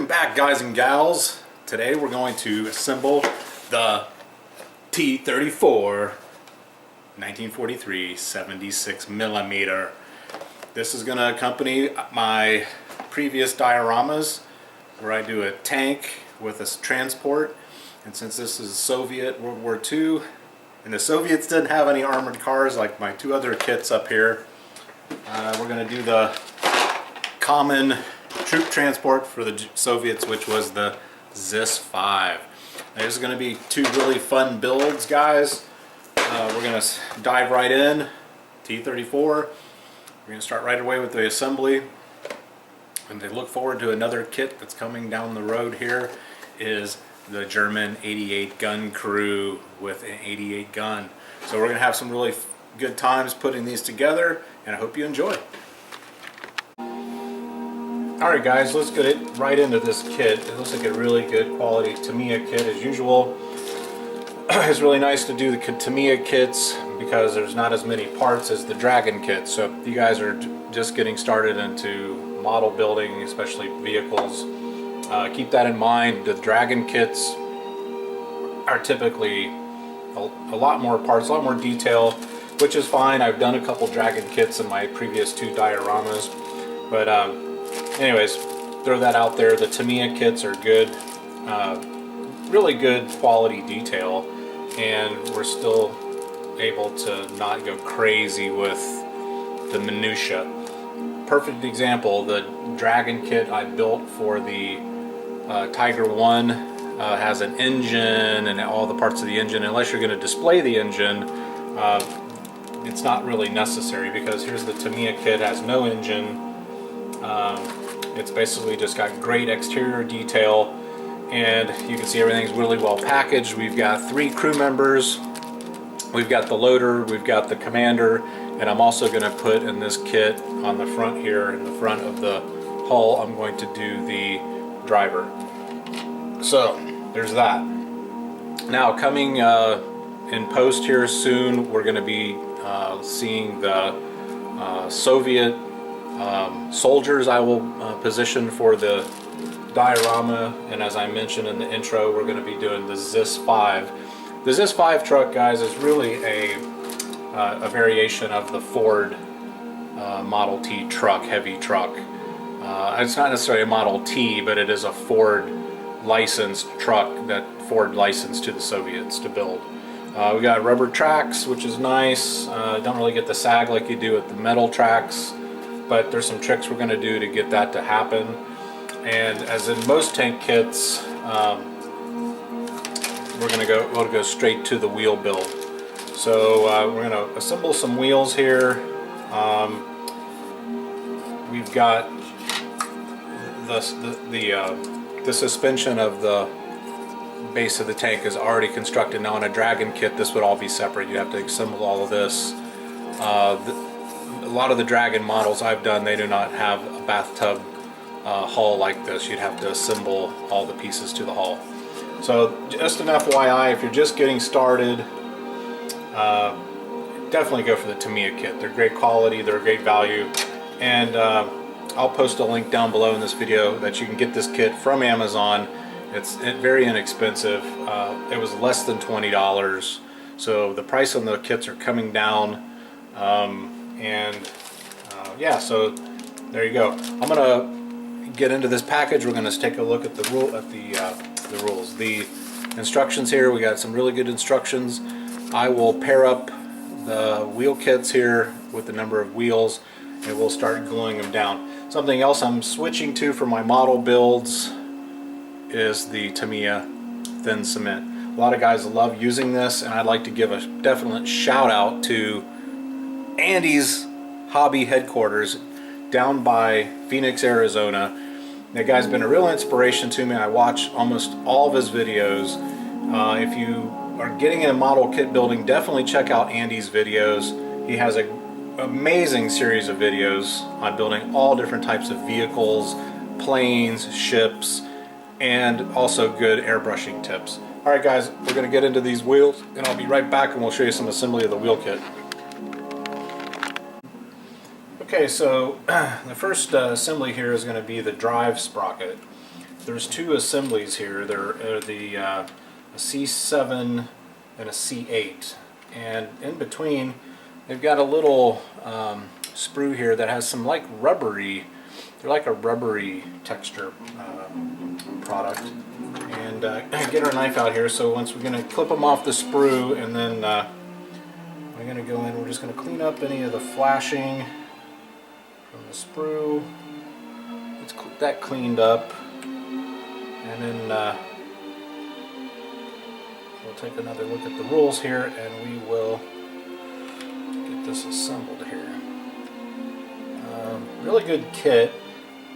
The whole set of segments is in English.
Welcome back, guys and gals. Today we're going to assemble the T34 1943 76 millimeter. This is going to accompany my previous dioramas where I do a tank with a transport, and since this is Soviet World War II and the Soviets didn't have any armored cars like my two other kits up here, we're going to do the common troop transport for the Soviets, which was the ZIS-5. There's going to be two really fun builds, guys. We're going to dive right in. T34. We're going to start right away with the assembly. And to look forward to another kit that's coming down the road here is the German 88 gun crew with an 88 gun. So we're going to have some really good times putting these together, and I hope you enjoy. Alright guys, let's get right into this kit. It looks like a really good quality Tamiya kit as usual. It's really nice to do the Tamiya kits because there's not as many parts as the Dragon kit. So if you guys are just getting started into model building, especially vehicles, keep that in mind. The Dragon kits are typically a lot more parts, a lot more detail, which is fine. I've done a couple Dragon kits in my previous two dioramas, but anyways, throw that out there. The Tamiya kits are good, really good quality detail, and we're still able to not go crazy with the minutia. Perfect example, the Dragon kit I built for the Tiger 1 has an engine and all the parts of the engine. Unless you're going to display the engine, it's not really necessary, because here's the Tamiya kit, has no engine. It's basically just got great exterior detail, and you can see everything's really well packaged. We've got 3 crew members, we've got the loader, we've got the commander, and I'm also going to put in this kit on the front here, in the front of the hull, I'm going to do the driver. So there's that. Now coming in post here soon, we're going to be seeing the Soviet soldiers I will position for the diorama, and as I mentioned in the intro, we're going to be doing the ZIS-5. The ZIS-5 truck, guys, is really a variation of the Ford Model T truck, heavy truck. It's not necessarily a Model T, but it is a Ford licensed truck that Ford licensed to the Soviets to build. We got rubber tracks, which is nice. Don't really get the sag like you do with the metal tracks, but there's some tricks we're going to do to get that to happen. And as in most tank kits, we'll go straight to the wheel build. So we're going to assemble some wheels here. We've got the suspension of the base of the tank is already constructed. Now in a Dragon kit, this would all be separate. You have to assemble all of this. A lot of the Dragon models I've done, they do not have a bathtub hull like this. You'd have to assemble all the pieces to the hull. So just an FYI, if you're just getting started, definitely go for the Tamiya kit. They're great quality, they're great value, and I'll post a link down below in this video that you can get this kit from Amazon. It's very inexpensive. It was less than $20, so the price on the kits are coming down. Yeah, so there you go. I'm gonna get into this package. We're gonna take a look at the rules, the instructions here. We got some really good instructions. I will pair up the wheel kits here with the number of wheels, and we'll start gluing them down. Something else I'm switching to for my model builds is the Tamiya thin cement. A lot of guys love using this, and I'd like to give a definite shout out to Andy's hobby headquarters down by Phoenix, Arizona. That guy's been a real inspiration to me. I watch almost all of his videos. If you are getting into model kit building, definitely check out Andy's videos. He has an amazing series of videos on building all different types of vehicles, planes, ships, and also good airbrushing tips. Alright guys, we're going to get into these wheels, and I'll be right back and we'll show you some assembly of the wheel kit. Okay, so the first assembly here is going to be the drive sprocket. there's two assemblies here. There are a C7 and a C8, and in between they've got a little sprue here that has some like rubbery, they're like a rubbery texture product. And get our knife out here. So once we're going to clip them off the sprue, and then we're going to go in, we're just going to clean up any of the flashing from the sprue. Let's get that cleaned up, and then we'll take another look at the rules here, and we will get this assembled here. Really good kit.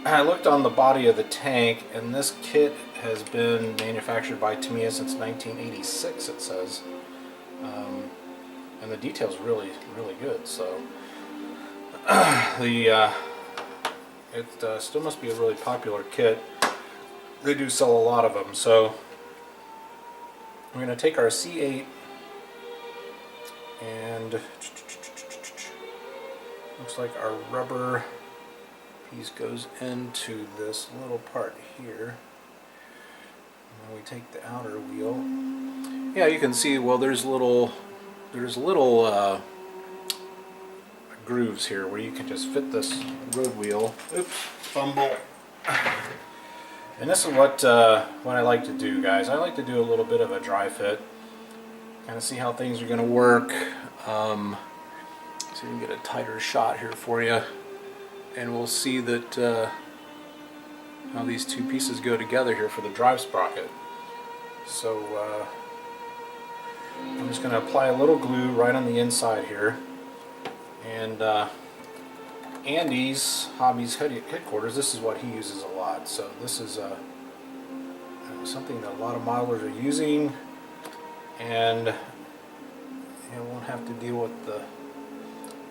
I looked on the body of the tank, and this kit has been manufactured by Tamiya since 1986, it says. And the detail's really good. So it still must be a really popular kit. They do sell a lot of them. So we're going to take our C8 and looks like our rubber piece goes into this little part here. And then we take the outer wheel. Yeah, you can see, well, there's little grooves here where you can just fit this road wheel. Oops, fumble. And this is what I like to do, guys. I like to do a little bit of a dry fit, kind of see how things are going to work. So we can get a tighter shot here for you, and we'll see that how these two pieces go together here for the drive sprocket. So I'm just going to apply a little glue right on the inside here, and Andy's Hobbies headquarters, this is what he uses a lot. So this is something that a lot of modelers are using, and you won't have to deal with the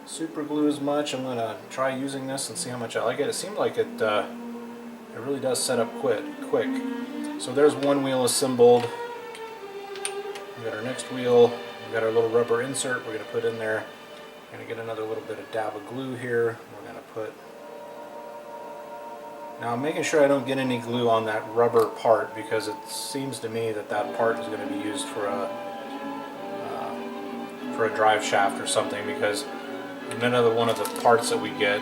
super glue as much. I'm going to try using this and see how much I like it. It seemed like it really does set up quick. So there's one wheel assembled. We got our next wheel. We got our little rubber insert we're going to put in there. We're going to get another little bit of dab of glue here. We're going to put. Now I'm making sure I don't get any glue on that rubber part, because it seems to me that that part is going to be used for a drive shaft or something, because another one of the parts that we get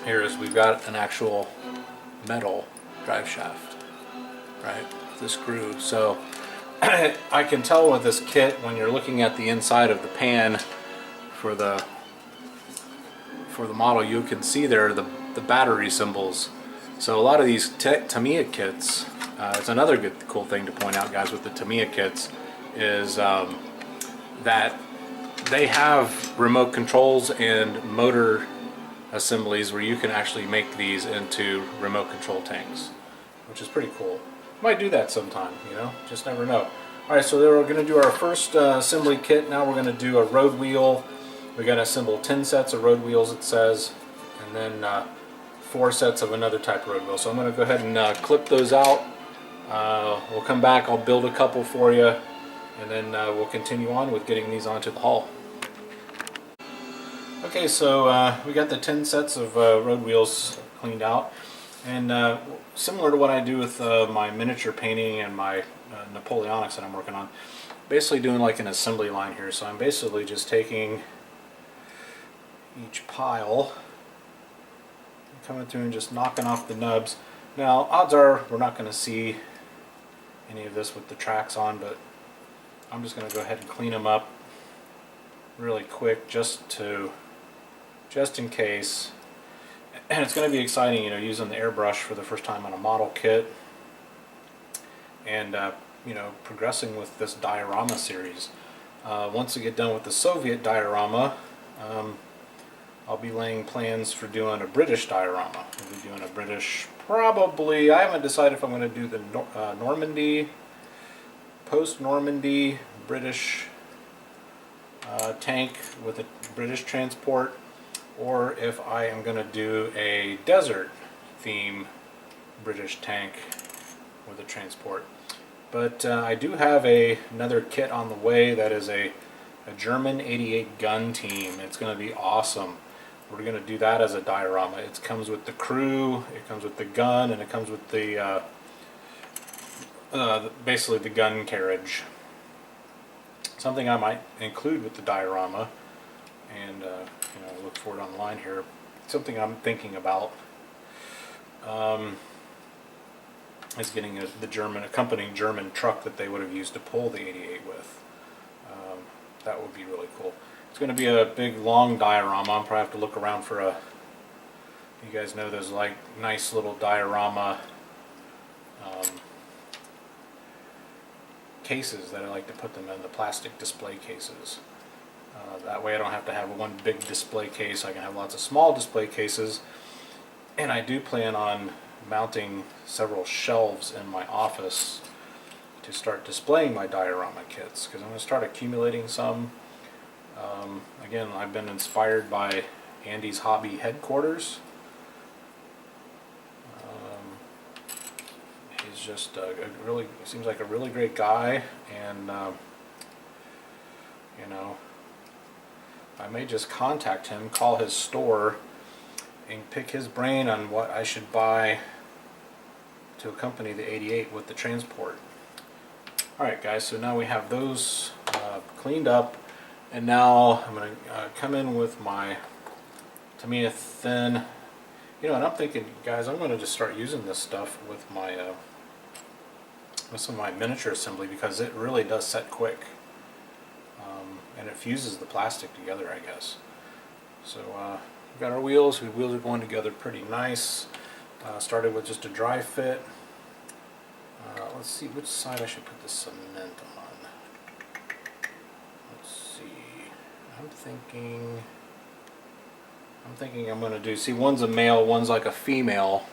here is we've got an actual metal drive shaft, right? The screw. So I can tell with this kit, when you're looking at the inside of the pan for the model, you can see there the battery symbols. So a lot of these Tamiya kits, it's another good cool thing to point out, guys, with the Tamiya kits is that they have remote controls and motor assemblies where you can actually make these into remote control tanks, which is pretty cool. Might do that sometime, you know, just never know. Alright, so we're going to do our first assembly kit. Now we're going to do a road wheel. We're going to assemble 10 sets of road wheels, it says, and then 4 sets of another type of road wheel. So I'm going to go ahead and clip those out. We'll come back, I'll build a couple for you, and then we'll continue on with getting these onto the hull. Okay, so we got the 10 sets of road wheels cleaned out, and similar to what I do with my miniature painting and my Napoleonics that I'm working on, basically doing like an assembly line here. So I'm basically just taking each pile, coming through and just knocking off the nubs. Now odds are we're not going to see any of this with the tracks on, but I'm just going to go ahead and clean them up really quick just in case. And it's going to be exciting, you know, using the airbrush for the first time on a model kit, and you know, progressing with this diorama series. Once we get done with the Soviet diorama, I'll be laying plans for doing a British diorama. We'll be doing a British, probably, I haven't decided if I'm going to do the Normandy, post-Normandy British tank with a British transport, or if I am going to do a desert theme British tank with a transport. But I do have another kit on the way that is a German 88 gun team. It's going to be awesome. we're going to do that as a diorama. It comes with the crew, it comes with the gun, and it comes with the basically the gun carriage. Something I might include with the diorama, and look for it online here. Something I'm thinking about is getting the accompanying German truck that they would have used to pull the 88 with. That would be really cool. It's going to be a big long diorama. I'll probably have to look around for a, you guys know those like nice little diorama cases that I like to put them in, the plastic display cases. That way I don't have to have one big display case. I can have lots of small display cases, and I do plan on mounting several shelves in my office to start displaying my diorama kits, because I'm going to start accumulating some. Again, I've been inspired by Andy's Hobby headquarters. He's just really seems like a really great guy, and I may just contact him, call his store, and pick his brain on what I should buy to accompany the 88 with the transport. Alright guys, so now we have those cleaned up, and now I'm going to come in with my Tamiya thin. And I'm thinking, guys, I'm going to just start using this stuff with my with some of my miniature assembly, because it really does set quick, and it fuses the plastic together, I guess. So we've got our wheels. The wheels are going together pretty nice. Started with just a dry fit. Let's see which side I should put the cement on. Let's see. I'm thinking I'm going to do, see, one's a male, one's like a female.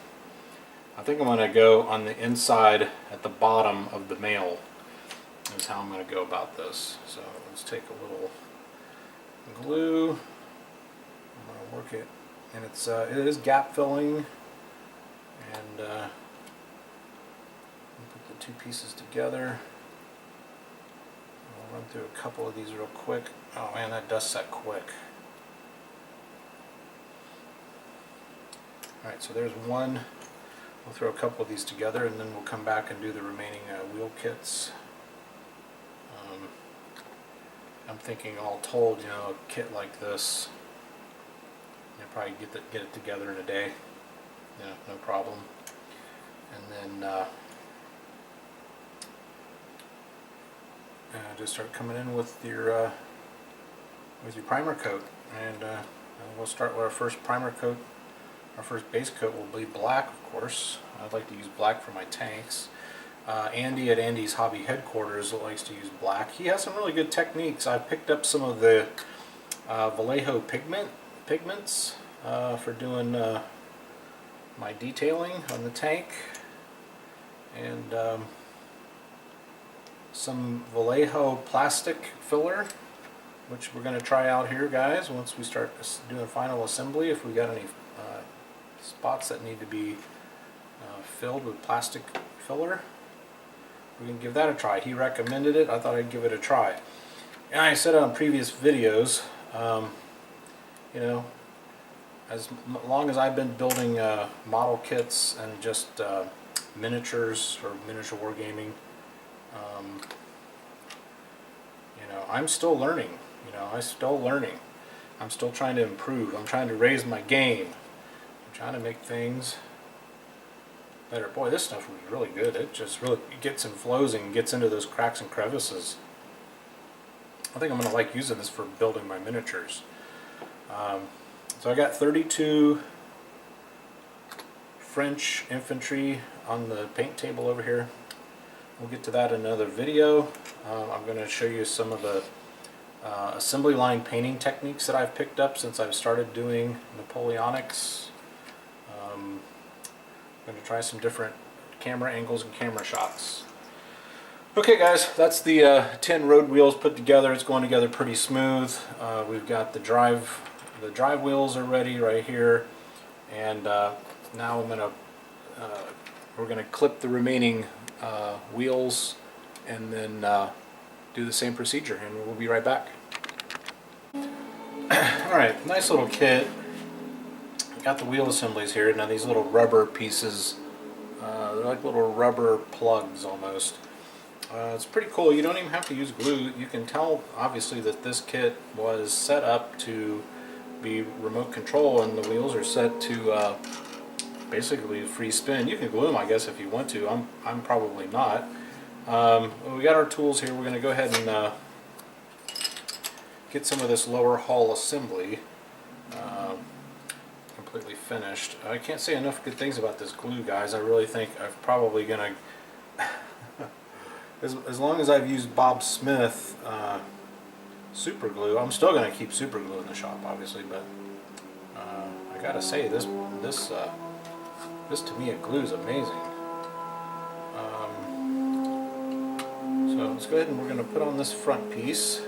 I think I'm going to go on the inside at the bottom of the male is how I'm going to go about this. So let's take a little glue. I'm going to work it, and it is gap filling, and put the two pieces together. I'll run through a couple of these real quick. Oh man, that does set quick. Alright, so there's one. We'll throw a couple of these together, and then we'll come back and do the remaining wheel kits. I'm thinking, all told, a kit like this, you'll probably get it together in a day. No problem. And then just start coming in with your primer coat, and we'll start with our first primer coat. Our first base coat will be black, of course. I'd like to use black for my tanks. Andy at Andy's Hobby headquarters likes to use black. He has some really good techniques. I picked up some of the Vallejo pigments for doing my detailing on the tank, and some Vallejo plastic filler, which we're going to try out here, guys, once we start doing final assembly. If we got any spots that need to be filled with plastic filler, we can give that a try. He recommended it. I thought I'd give it a try. And I said on previous videos, as long as I've been building model kits and just miniatures for miniature wargaming, I'm still learning. I'm still trying to improve. I'm trying to raise my game. I'm trying to make things better. Boy, this stuff was really good. It just really gets and flows and gets into those cracks and crevices. I think I'm going to like using this for building my miniatures. So I got 32 French infantry on the paint table over here. We'll get to that in another video. I'm going to show you some of the assembly line painting techniques that I've picked up since I've started doing Napoleonics. I'm going to try some different camera angles and camera shots. Okay guys, that's the 10 road wheels put together. It's going together pretty smooth. We've got the drive wheels are ready right here, and now we're going to clip the remaining wheels, and then do the same procedure, and we'll be right back. Alright, nice little kit. got the wheel assemblies here. Now these little rubber pieces, they're like little rubber plugs almost. It's pretty cool. You don't even have to use glue. You can tell obviously that this kit was set up to be remote control, and the wheels are set to basically free spin. You can glue them, I guess, if you want to. I'm probably not. We got our tools here. We're going to go ahead and get some of this lower hull assembly completely finished. I can't say enough good things about this glue, guys. I really think I'm probably going to, as long as I've used Bob Smith super glue, I'm still going to keep super glue in the shop, obviously, but I gotta say, this Tamiya glue is amazing. So let's go ahead and we're going to put on this front piece,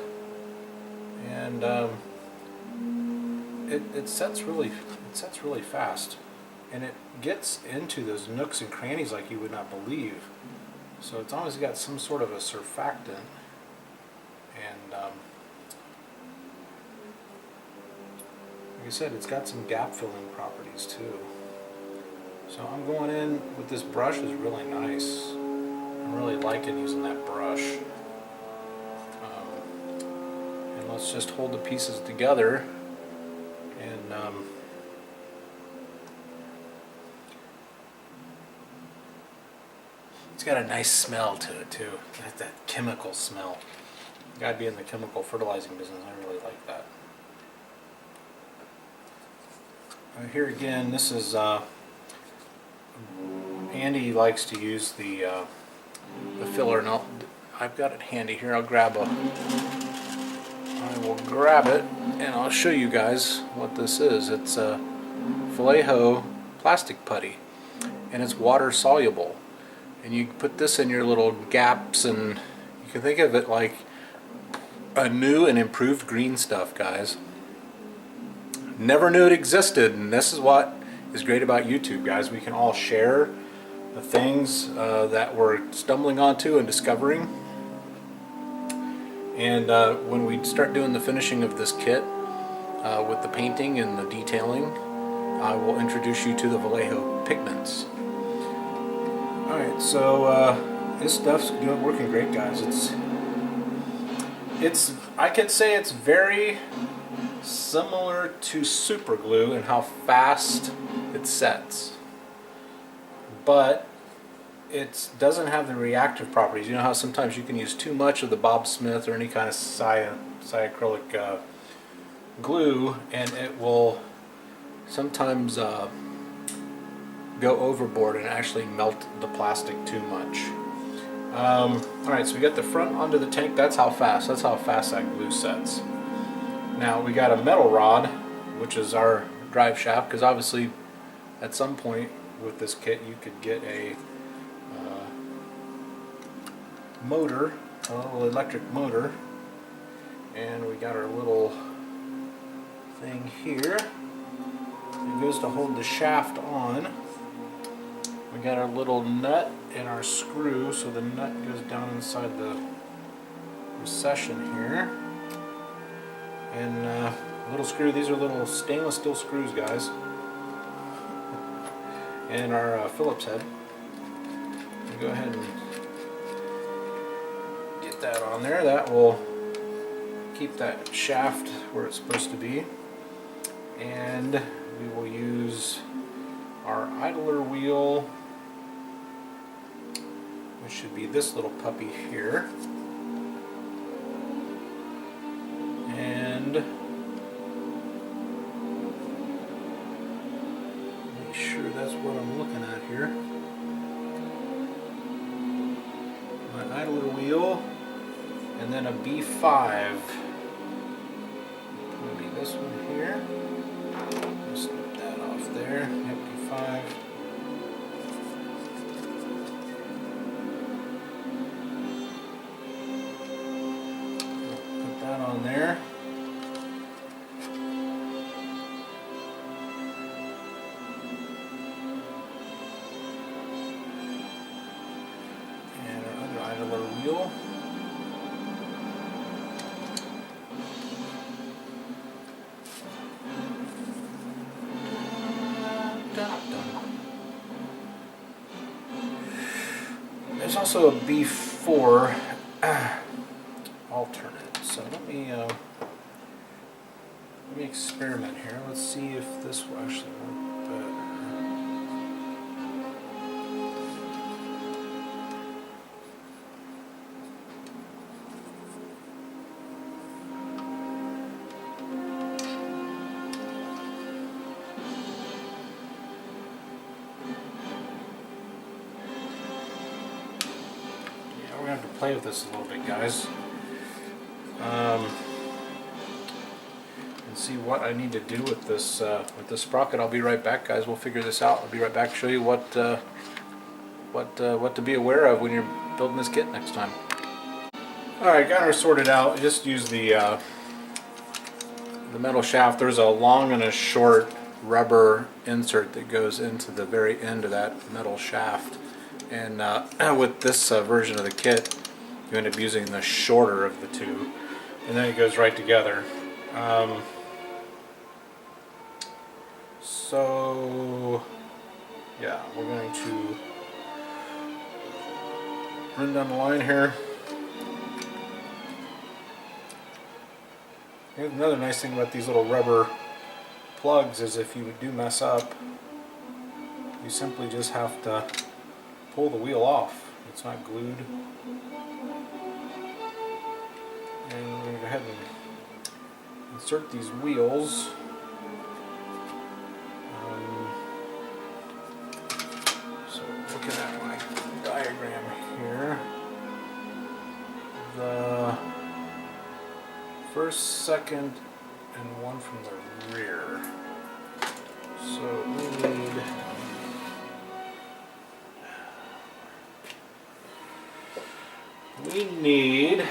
and it sets really fast, and it gets into those nooks and crannies like you would not believe. So it's always got some sort of a surfactant, and like I said, it's got some gap filling properties too. So I'm going in with this brush. Is really nice. I'm really liking using that brush. And let's just hold the pieces together, and it's got a nice smell to it too. That chemical smell. Gotta be in the chemical fertilizing business. I really like that. Here again, this is Andy likes to use the filler, and I've got it handy here. I will grab it, and I'll show you guys what this is. It's a Vallejo plastic putty, and it's water soluble. And you put this in your little gaps, and you can think of it like a new and improved green stuff, guys. Never knew it existed, and this is what is great about YouTube, guys. We can all share the things that we're stumbling onto and discovering. And when we start doing the finishing of this kit with the painting and the detailing, I will introduce you to the Vallejo pigments. Alright, so this stuff's working great, guys. It's I could say it's very similar to super glue in how fast it sets, but it doesn't have the reactive properties. You know how sometimes you can use too much of the Bob Smith or any kind of acrylic glue, and it will sometimes go overboard and actually melt the plastic too much. Alright, so we got the front onto the tank. That's how fast that glue sets. Now we got a metal rod, which is our drive shaft, because obviously at some point with this kit you could get a motor, a little electric motor, and we got our little thing here. It goes to hold the shaft on. We got our little nut and our screw, so the nut goes down inside the recession here. And little screw, these are little stainless steel screws, guys. And our Phillips head. We'll go ahead and get that on there. That will keep that shaft where it's supposed to be. And we will use our idler wheel, which should be this little puppy here. And make sure that's what I'm looking at here. My idler wheel, and then a B5. Maybe this one here. Just snip that off there. Yep, B5. Put that on there. And our other idler wheel. there's also a B4 alternate. So let me experiment here. Let's see if this will actually work better. Yeah, we're gonna have to play with this a little bit, guys. And see what I need to do with this sprocket. I'll be right back, guys. We'll figure this out. I'll be right back to show you what to be aware of when you're building this kit next time. Alright, got her sorted out. Just use the metal shaft. There's a long and a short rubber insert that goes into the very end of that metal shaft. And with this version of the kit, you end up using the shorter of the two. And then it goes right together. So, yeah, we're going to run down the line here. Here's another nice thing about these little rubber plugs is if you do mess up, you simply just have to pull the wheel off. It's not glued. And we're going to go ahead and insert these wheels. So looking at my diagram here, the first, second, and one from the rear. So we need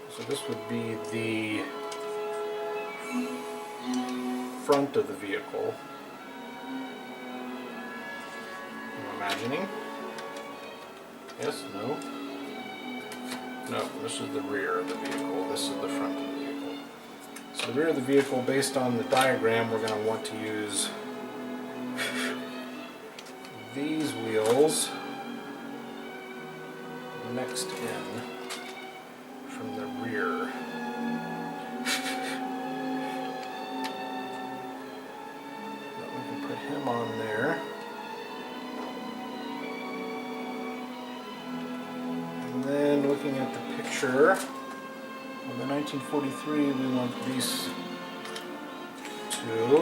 so this would be the front of the vehicle, I'm imagining. Yes, no? No, this is the rear of the vehicle. This is the front of the vehicle. So the rear of the vehicle, based on the diagram, we're going to want to use these wheels next in from the rear. We can put him on there. And then looking at the picture of the 1943, we want these two.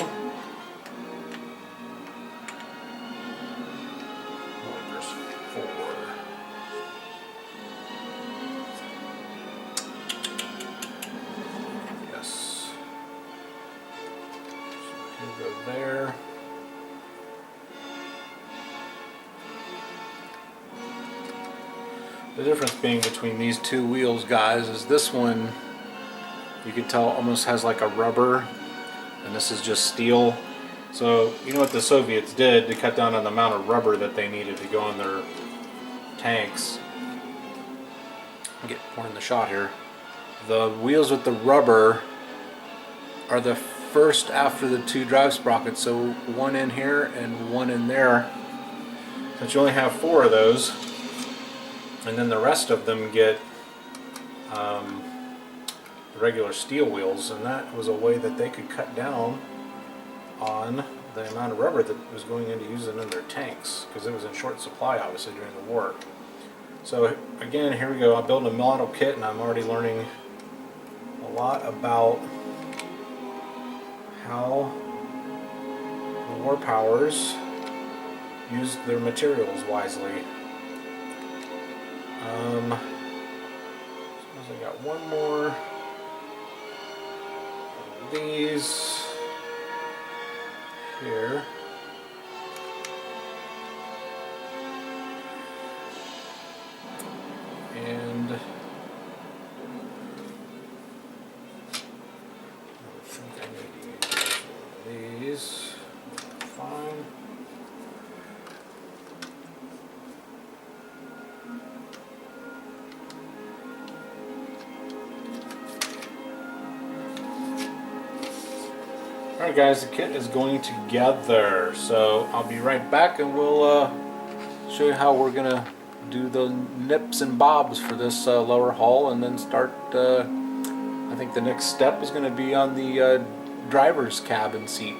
There's four. Yes. So you go there. The difference being between these two wheels, guys, is this one, you can tell, almost has like a rubber, and this is just steel. So you know what the Soviets did to cut down on the amount of rubber that they needed to go on their tanks? I'll get more in the shot here. The wheels with the rubber are the first after the two drive sprockets, so one in here and one in there. Since you only have four of those, and then the rest of them get the regular steel wheels, and that was a way that they could cut down on the amount of rubber that was going into using in their tanks, because it was in short supply obviously during the war. So again, here we go. I'm building a model kit, and I'm already learning a lot about how the war powers used their materials wisely. Suppose I got one more of these here. And I think I need to use one of these. Fine. Alright guys, the kit is going together, so I'll be right back and we'll show you how we're going to do the nips and bobs for this lower hull, and then start, I think the next step is going to be on the driver's cabin seat.